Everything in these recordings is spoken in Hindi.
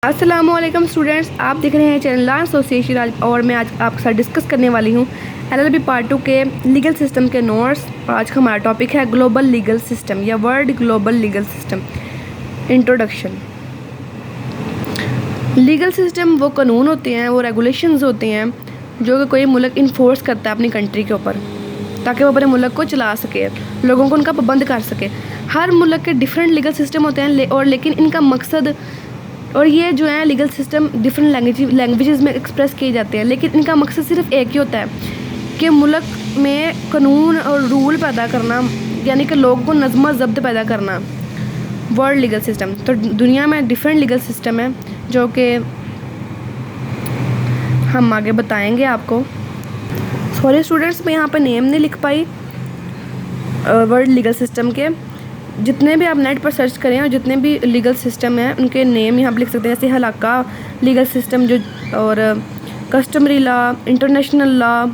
अस्सलामुअलैकुम स्टूडेंट्स, आप देख रहे हैं चैनल लर्न एसोसिएशन आज और मैं आज आपके साथ डिस्कस करने वाली हूँ LLB पार्ट 2 के लीगल सिस्टम के नोट्स। और आज का हमारा टॉपिक है ग्लोबल लीगल सिस्टम या world global legal system. Introduction. Legal system वो कानून होते हैं, वो रेगुलेशंस होते हैं जो कि कोई मुल्क इन्फोर्स करता है अपनी कंट्री के ऊपर ताकि वो अपने मुल्क को चला सके, लोगों को उनका पाबंद कर सके। हर मुल्क के डिफरेंट लीगल सिस्टम होते हैं और लेकिन इनका मकसद और ये जो है लीगल सिस्टम डिफरेंट लैंग्वेजेस में एक्सप्रेस किए जाते हैं, लेकिन इनका मकसद सिर्फ एक ही होता है कि मुल्क में कानून और रूल पैदा करना, यानी कि लोगों को नज़्म ज़ब्त पैदा करना। वर्ल्ड लीगल सिस्टम, तो दुनिया में डिफरेंट लीगल सिस्टम है जो कि हम आगे बताएंगे आपको। सॉरी स्टूडेंट्स, मैं यहाँ पर नेम नहीं लिख पाई वर्ल्ड लीगल सिस्टम के। जितने भी आप नेट पर सर्च करें और जितने भी लीगल सिस्टम हैं उनके नेम यहाँ पर लिख सकते हैं, जैसे हलाका लीगल सिस्टम जो, और कस्टमरी लॉ, इंटरनेशनल लॉ,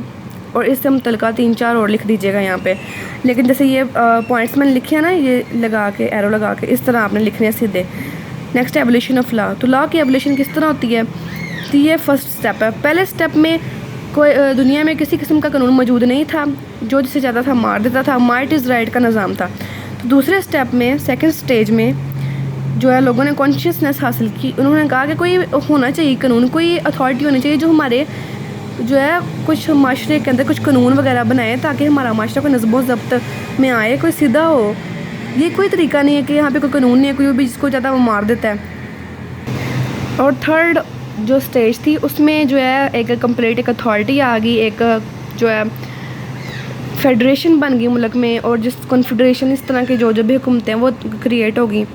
और इससे मुतल्लिक़ 3-4 और लिख दीजिएगा यहाँ पे। लेकिन जैसे ये पॉइंट्स मैंने लिखे हैं ना, ये लगा के एरो लगा के इस तरह आपने लिखने हैं सीधे। Next, evolution of law. तो लॉ की एवोल्यूशन किस तरह होती है? तो ये फर्स्ट स्टेप है। पहले स्टेप में कोई दुनिया में किसी किस्म का कानून मौजूद नहीं था, जो जिसे चाहता था मार देता था, माइट इज़ राइट का निज़ाम था। तो दूसरे स्टेप में, सेकंड स्टेज में जो है लोगों ने कॉन्शियसनेस हासिल की। उन्होंने कहा कि कोई होना चाहिए कानून, कोई अथॉरिटी होनी चाहिए जो हमारे जो है कुछ माशरे के अंदर कुछ कानून वगैरह बनाए ताकि हमारा माशरा कोई नज़्म ज़ब्त में आए, कोई सीधा हो। ये कोई तरीका नहीं है कि यहाँ पे कोई कानून नहीं है, कोई भी जिसको चाहता है वो मार देता है। और थर्ड जो स्टेज थी उसमें जो है एक कंप्लीट एक अथॉरिटी आ गई, एक जो है फेडरेशन बन गई मुल्क में, और जिस कॉन्फेडरेशन इस तरह के जो भी हुकूमतें हैं वो क्रिएट हो गई,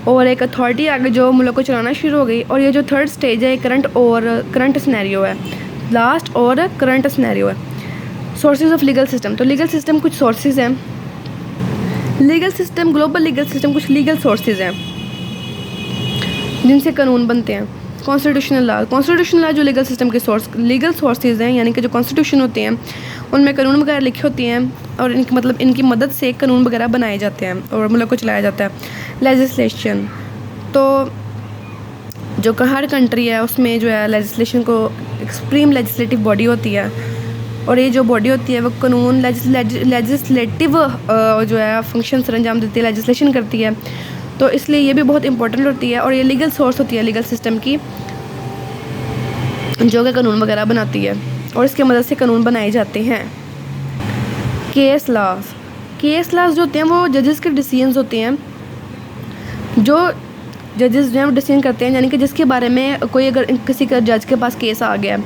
और एक अथॉरिटी आ गई जो मुल्क को चलाना शुरू हो गई। और ये जो थर्ड स्टेज है करंट सिनेरियो है, लास्ट और करंट सिनेरियो है। Sources of legal system. तो लीगल सिस्टम कुछ सोर्सेज हैं। Legal system, global legal system कुछ लीगल सोर्सेज हैं जिनसे कानून बनते हैं। Constitutional law. कॉन्स्टिट्यूशनल लॉ जो लीगल सिस्टम के लीगल सोर्सेज हैं, यानी कि जो कॉन्स्टिट्यूशन होते हैं उनमें कानून वगैरह लिखे होते हैं और इनकी मदद से कानून वगैरह बनाए जाते हैं और मुल्क को चलाया जाता है। लेजिस्लेशन। तो जो हर कंट्री है उसमें जो है लेजिस्लेशन को सुप्रीम लेजिस्लेटिव बॉडी होती है, और ये जो बॉडी होती है वो कानून लेजिस्लेटिव जो है फंक्शन अंजाम देती है, लेजिस्लेशन करती है। तो इसलिए ये भी बहुत इंपॉर्टेंट होती है और ये लीगल सोर्स होती है लीगल सिस्टम की, जो कि कानून वगैरह बनाती है और इसकी मदद से कानून बनाए जाते हैं। Case laws. केस लॉज जो होते हैं वो जजेस के डिसीजंस होते हैं, जो जजेस जो हैं वो डिसीजन करते हैं, यानी कि जिसके बारे में कोई अगर किसी का जज के पास केस आ गया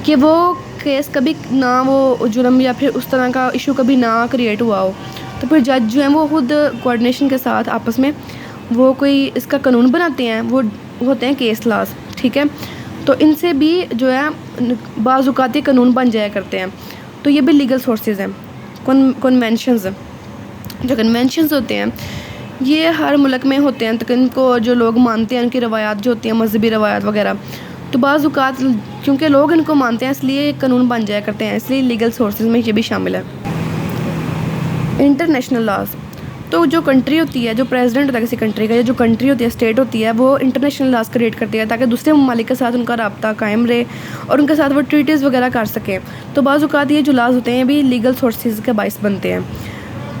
कि वो केस कभी ना वो जुर्म या फिर उस तरह का इशू कभी ना क्रिएट हुआ हो, तो फिर जज जो हैं वो खुद कोऑर्डिनेशन के साथ आपस में वो कोई इसका कानून बनाते हैं, वो होते हैं केस लॉज। ठीक है, तो इनसे भी जो है बाज़-औक़ात कानून बन जाया करते हैं। तो ये भी लीगल सोर्सेज हैं। कन्वेंशंस। जो कन्वेंशंस होते हैं ये हर मुल्क में होते हैं, तो इनको जो लोग मानते हैं उनकी रवायात जो होती हैं, मजहबी रवायात वगैरह, तो बाज़-औक़ात क्योंकि लोग इनको मानते हैं इसलिए कानून बन जाया करते हैं, इसलिए लीगल सोर्सेज में ये भी शामिल है। International laws. तो जो कंट्री होती है, जो प्रेसिडेंट होता है किसी कंट्री का, या जो कंट्री होती है, स्टेट होती है, वो इंटरनेशनल लॉज क्रिएट करती है ताकि दूसरे ममालिक के साथ उनका रब्ता कायम रहे और उनके साथ वो ट्रीटीज़ वगैरह कर सकें। तो बाज़-औक़ात ये जो लॉज होते हैं भी लीगल सोर्सेज के बाइस बनते हैं।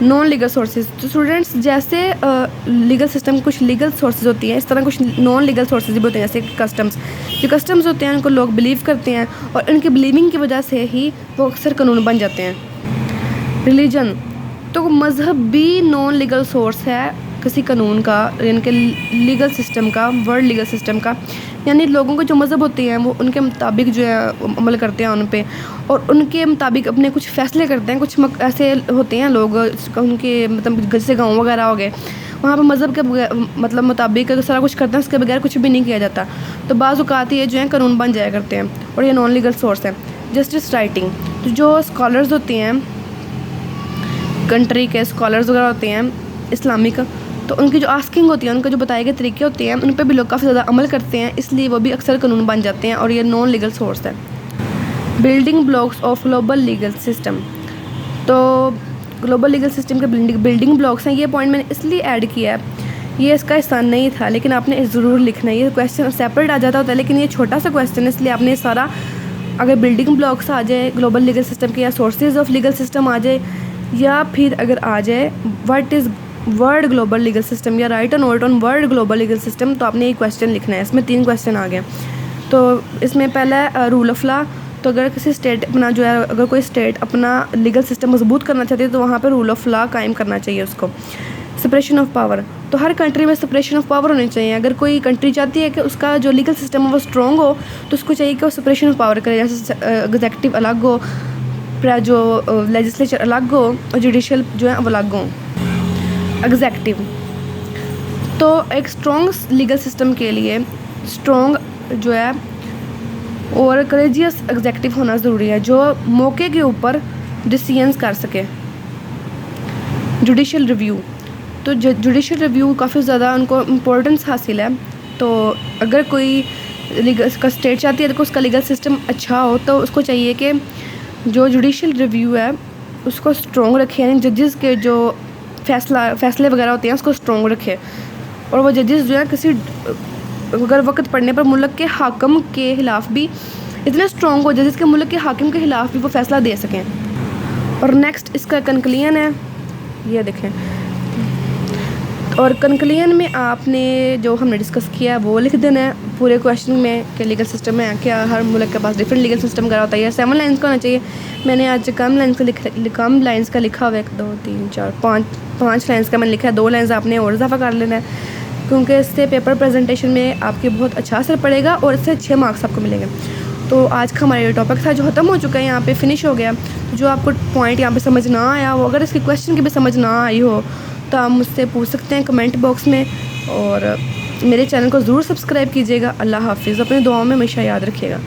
Non legal sources. तो स्टूडेंट्स जैसे लीगल सिस्टम कुछ लीगल सोर्सेज होती हैं, इस तरह कुछ नॉन लीगल सोर्सेज भी होते हैं, जैसे कस्टम्स। जो कस्टम्स होते हैं उनको लोग बिलीव करते हैं और उनके बिलीविंग की वजह से ही वो अक्सर कानून बन जाते हैं। रिलीजन। तो मज़हब भी नॉन लीगल सोर्स है किसी कानून का, यानी कि लीगल सिस्टम का, वर्ल्ड लीगल सिस्टम का। यानी लोगों के जो मज़हब होते हैं वो उनके मुताबिक जो है अमल करते हैं उन पे, और उनके मुताबिक अपने कुछ फ़ैसले करते हैं। कुछ ऐसे होते हैं लोग उनके मतलब जैसे गाँव वगैरह हो गए, वहाँ पर मज़हब के मुताबिक सारा कुछ करते हैं, उसके बगैर कुछ भी नहीं किया जाता। तो बाज़-औक़ात ये जो है कानून बन जाया करते हैं और ये नॉन लीगल सोर्स है। Justice writing. तो जो स्कॉलर्स होते हैं, कंट्री के स्कॉलर्स वगैरह होते हैं इस्लामिक, तो उनकी जो आस्किंग होती है, उनके जो बताए गए तरीके होते हैं, उन पर भी लोग काफ़ी ज़्यादा अमल करते हैं, इसलिए वो भी अक्सर कानून बन जाते हैं और ये नॉन लीगल सोर्स है। Building blocks of global legal system. तो ग्लोबल लीगल सिस्टम के बिल्डिंग ब्लॉक्स हैं। ये पॉइंट मैंने इसलिए ऐड किया है ये इसका हिस्सा नहीं था, लेकिन आपने ज़रूर लिखना है। ये क्वेश्चन सेपरेट आ जाता होता है, लेकिन ये छोटा सा क्वेश्चन है, इसलिए आपने सारा, अगर बिल्डिंग ब्लॉक्स आ जाए ग्लोबल लीगल सिस्टम के, या सोर्सेज ऑफ लीगल सिस्टम आ जाए, या फिर अगर आ जाए what is word global legal system, या write a note on word global legal system, तो आपने ये क्वेश्चन लिखना है। इसमें 3 क्वेश्चन आ गए। तो इसमें पहला है रूल ऑफ लॉ। तो अगर किसी स्टेट अपना जो है, अगर कोई स्टेट अपना लीगल सिस्टम मजबूत करना चाहती है तो वहाँ पर रूल ऑफ लॉ कायम करना चाहिए उसको। सेपरेशन ऑफ पावर, तो हर कंट्री में सेपरेशन ऑफ पावर होनी चाहिए। अगर कोई कंट्री चाहती है कि उसका जो लीगल सिस्टम है वो स्ट्रॉन्ग हो, तो उसको चाहिए कि वो सेपरेशन ऑफ पावर करे, जैसे एग्जेक्टिव अलग हो, जो लेजिस्लेचर अलग हो, और जुडिशल जो है वो अलग हो। एग्जेक्टिव, तो एक स्ट्रॉन्ग लीगल सिस्टम के लिए स्ट्रॉन्ग जो है और करेजियस एग्जेक्टिव होना ज़रूरी है, जो मौके के ऊपर डिसीजंस कर सके। जुडिशल रिव्यू, तो जुडिशल रिव्यू काफ़ी ज़्यादा उनको इम्पोर्टेंस हासिल है। तो अगर कोई लीगल का स्टेट चाहती है कि उसका लीगल सिस्टम अच्छा हो, तो उसको चाहिए कि जो जुडिशल रिव्यू है उसको स्ट्रॉन्ग रखे, यानी जजेस के जो फैसले वगैरह होते हैं उसको स्ट्रॉन्ग रखे, और वो जजेस जो है किसी अगर वक्त पड़ने पर मुल्क के हाकिम के ख़िलाफ़ भी इतने स्ट्रॉन्ग हो जजेस के मुल्क के हाकिम के ख़िलाफ़ भी वो फ़ैसला दे सकें। और नेक्स्ट इसका कंक्लूजन है, ये देखें। और कंक्लूजन में आपने जो हमने डिस्कस किया है वो लिख देना है पूरे क्वेश्चन में कि लीगल सिस्टम में क्या हर मुल्क के पास डिफरेंट लीगल सिस्टम का होता है। 7 लाइन्स का होना चाहिए। मैंने आज कम लाइन्स का लिखा हुआ है, 1 2 3 4 5 लाइन्स का मैंने लिखा है। 2 लाइन्स आपने और इजाफा कर लेना है, क्योंकि इससे पेपर प्रेजेंटेशन में आपके बहुत अच्छा असर पड़ेगा और इससे अच्छे मार्क्स आपको मिलेंगे। तो आज का हमारा ये टॉपिक था जो ख़त्म हो चुका है, यहाँ पे फिनिश हो गया। जो आपको पॉइंट यहाँ पे समझ ना आया हो, अगर इसके क्वेश्चन की भी समझ ना आई हो, तो आप मुझसे पूछ सकते हैं कमेंट बॉक्स में। और मेरे चैनल को ज़रूर सब्सक्राइब कीजिएगा। अल्लाह हाफिज़। अपनी दुआओं में हमेशा याद रखिएगा।